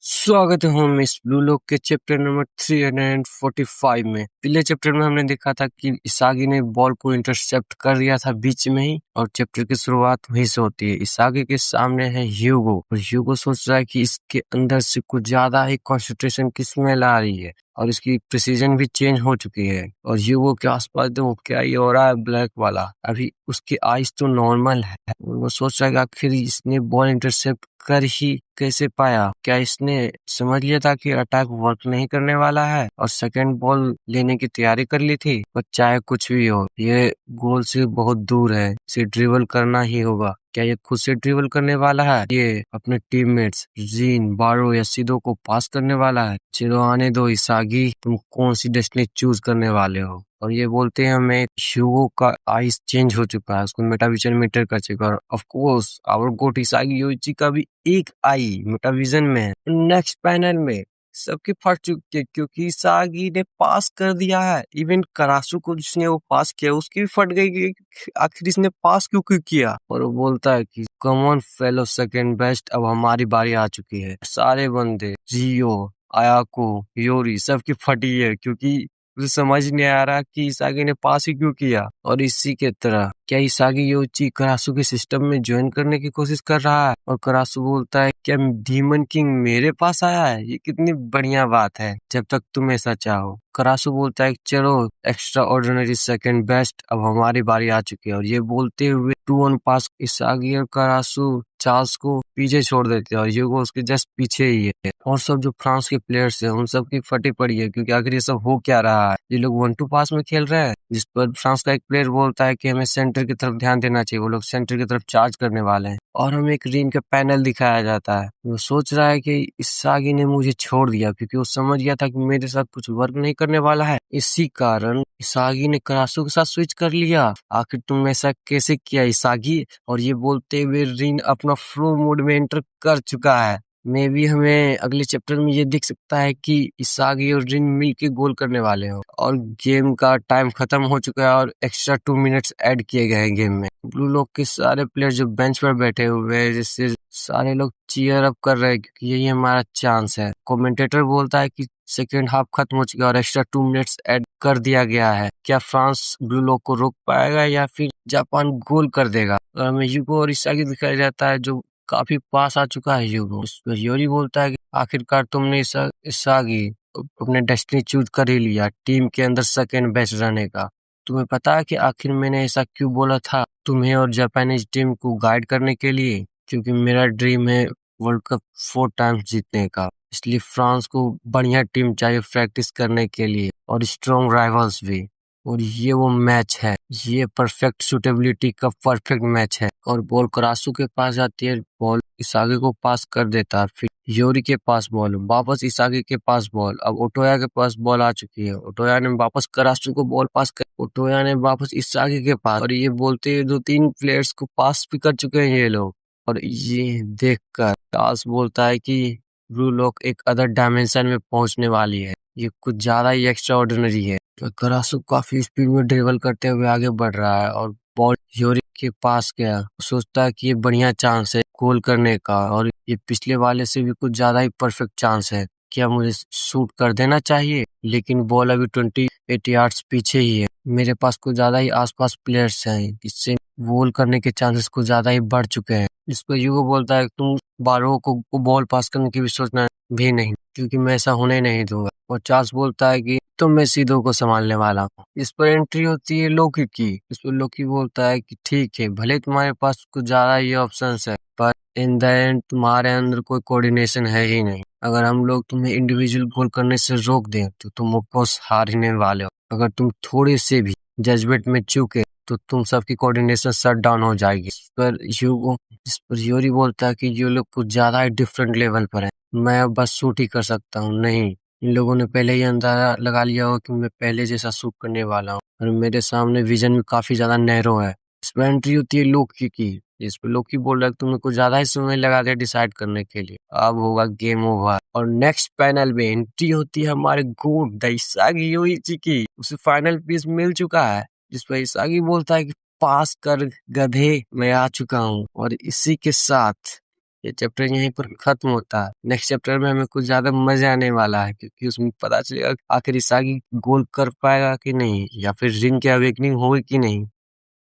स्वागत है हम इस ब्लू लॉक के चैप्टर नंबर 345 में। पिछले चैप्टर में हमने देखा था कि इसागी ने बॉल को इंटरसेप्ट कर दिया था बीच में ही, और चैप्टर की शुरुआत वहीं से होती है। इसागी के सामने है ह्यूगो, और ह्यूगो सोच रहा है कि इसके अंदर से कुछ ज्यादा ही कंसंट्रेशन की स्मेल आ रही है और इसकी प्रिसीजन भी चेंज हो चुकी है। और ह्यूगो के आसपास देखो क्या ये हो रहा है, ब्लैक वाला। अभी उसकी आइज तो नॉर्मल है। वो सोच रहा है कि आखिर इसने बॉल इंटरसेप्ट कर ही कैसे पाया। क्या इसने समझ लिया था कि अटैक वर्क नहीं करने वाला है और सेकंड बॉल लेने की तैयारी कर ली थी। पर चाहे कुछ भी हो, ये गोल से बहुत दूर है, इसे ड्रिबल करना ही होगा। क्या ये खुद से ड्रिबल करने वाला है? ये अपने टीममेट्स जीन, बारो या सिदो को पास करने वाला है? चलो आने दो इसागी, तुम कौन सी डेस्टिनी चूज करने वाले हो? और ये बोलते हैं हमें ह्यूगो का आइस चेंज हो चुका है, उसको मेटाविजन मीटर कर चुका है। Of course our goat Isagi Yoichi का भी एक आई मेटाविजन में है। नेक्स्ट पैनल में सबके फट चुके हैं क्योंकि इसागी ने पास कर दिया है। इवन करासु को जिसने वो पास किया उसकी भी फट गई कि आखिर इसने पास क्यों किया। और वो बोलता है कि come on fellow second best, अब हमारी बारी आ चुकी है। सारे बंदे जियो, आयाको, योरी सबकी फटी है क्योंकि उसे समझ नहीं आ रहा कि इसागी ने पास ही क्यों किया। और इसी के तरह क्या इसागी योची करासु के सिस्टम में ज्वाइन करने की कोशिश कर रहा है? और करासु बोलता है क्या डीमन किंग मेरे पास आया है? ये कितनी बढ़िया बात है, जब तक तुम ऐसा चाहो। करासु बोलता है चलो एक्स्ट्रा ऑर्डिनरी सेकंड बेस्ट, अब हमारी बारी आ चुकी है। और ये बोलते हुए 2-1 पास इसागी और करासु चार्ल्स को पीछे छोड़ देते हैं और ह्यूगो उसके जस्ट पीछे ही है। और सब जो फ्रांस के प्लेयर्स हैं उन सब की फटी पड़ी है क्योंकि आखिर ये सब हो क्या रहा है। ये लोग 1-2 पास में खेल रहे हैं, जिस पर फ्रांस का एक प्लेयर बोलता है कि हमें सेंटर की तरफ ध्यान देना चाहिए, वो लोग सेंटर की तरफ चार्ज करने वाले हैं। और हमें एक रीन का पैनल दिखाया जाता है। वो सोच रहा है कि इसागी ने मुझे छोड़ दिया क्योंकि वो समझ गया था कि मेरे साथ कुछ वर्क नहीं करने वाला है। इसी कारण इसागी ने करासु के साथ स्विच कर लिया। आखिर तुम ऐसा कैसे किया इसागी? और ये बोलते हुए रीन अपना फ्लो मोड में एंटर कर चुका है। मे भी हमें अगले चैप्टर में ये दिख सकता है कि इसागी और रिन मिल के गोल करने वाले हो। और गेम का टाइम खत्म हो चुका है और एक्स्ट्रा 2 मिनट्स ऐड किए गए हैं गेम में। ब्लू लोग के सारे प्लेयर जो बेंच पर बैठे हुए हैं, जिससे सारे लोग चीयर अप कर रहे हैं क्योंकि यही हमारा चांस है। कमेंटेटर बोलता है कि सेकेंड हाफ खत्म हो चुका है और एक्स्ट्रा 2 मिनट्स ऐड कर दिया गया है। क्या फ्रांस ब्लू लोग को रोक पाएगा या फिर जापान गोल कर देगा? और हमें यूगो और इसागी दिखाया जाता है जो काफी पास आ चुका है ह्यूगो। उस पर योरी बोलता है कि आखिरकार तुमने इसागी अपने डेस्टिनी चूज कर ही लिया, टीम के अंदर सेकंड बेस्ट रहने का। तुम्हें पता है कि आखिर मैंने ऐसा क्यों बोला था तुम्हें और जापानीज टीम को गाइड करने के लिए? क्योंकि मेरा ड्रीम है वर्ल्ड कप 4 टाइम्स जीतने का, इसलिए फ्रांस को बढ़िया टीम चाहिए प्रैक्टिस करने के लिए और स्ट्रॉन्ग राइवल्स भी। और ये वो मैच है, ये परफेक्ट सुटेबिलिटी का परफेक्ट मैच है। और बॉल करासु के पास जाती है, बॉल इसागी को पास कर देता है, फिर योरी के पास बॉल, वापस इसागी के पास बॉल। अब ओटोया के पास बॉल आ चुकी है, ओटोया ने वापस करासु को बॉल पास कर, ओटोया ने वापस इसागी के पास। और ये बोलते हुए 2-3 प्लेयर्स को पास भी कर चुके हैं ये लोग। और ये देखकर चार्ल्स बोलता है कि ब्लू लॉक एक अदर डायमेंशन में पहुंचने वाली है, ये कुछ ज्यादा ही एक्स्ट्रा ऑर्डिनरी है। करासु काफी स्पीड में ड्रिबल करते हुए आगे बढ़ रहा है और बॉल योरी के पास गया। सोचता है कि ये बढ़िया चांस है गोल करने का और ये पिछले वाले से भी कुछ ज्यादा ही परफेक्ट चांस है। क्या मुझे शूट कर देना चाहिए? लेकिन बॉल अभी 28 यार्ड्स पीछे ही है, मेरे पास कुछ ज्यादा ही आसपास प्लेयर्स हैं, इससे गोल करने के चांसेस कुछ ज्यादा ही बढ़ चुके हैं। इस पर यूगो बोलता है तुम बारो को बॉल पास करने की भी सोचना भी नहीं क्योंकि मैं ऐसा होने नहीं दूंगा। और चार्ल्स बोलता है कि तो मैं सीधो को संभालने वाला हूँ। इस पर एंट्री होती है लोकी की। इस पर लोकी बोलता है कि ठीक है, भले तुम्हारे पास कुछ ज्यादा ये ऑप्शंस है, पर इन द एंड तुम्हारे अंदर कोई कोऑर्डिनेशन है ही नहीं। अगर हम लोग तुम्हें इंडिविजुअल गोल करने से रोक दें तो तुम ऑफकोर्स हारने वाले हो। अगर तुम थोड़े से भी जजमेंट में चूके तो तुम सबकी कोऑर्डिनेशन शट डाउन हो जाएगी। इस पर योरी बोलता है कि ये लोग कुछ ज्यादा ही डिफरेंट लेवल पर है, मैं अब बस शूट ही कर सकता हूँ। नहीं, इन लोगों ने पहले ही अंदाजा लगा लिया हो कि मैं पहले जैसा शूट करने वाला हूँ और मेरे सामने विजन भी काफी ज्यादा नैरो है। इस पर एंट्री होती है लोकी की। इस पर लोकी बोल रहा है कि तुमने कुछ ज्यादा ही समय लगा दिया डिसाइड करने के लिए, अब होगा गेम ओवर। और नेक्स्ट पैनल में एंट्री होती है हमारे गोट द इसागी योइची की। उसे फाइनल पीस मिल चुका है, जिस पर इसागी बोलता है कि पास कर गधे, मैं आ चुका हूँ। और इसी के साथ ये चैप्टर यहीं पर खत्म होता है। नेक्स्ट चैप्टर में हमें कुछ ज्यादा मजा आने वाला है, क्योंकि उसमें पता चलेगा आखिर इसागी गोल कर पाएगा कि नहीं, या फिर रिंग की अवेकनिंग होगी कि नहीं।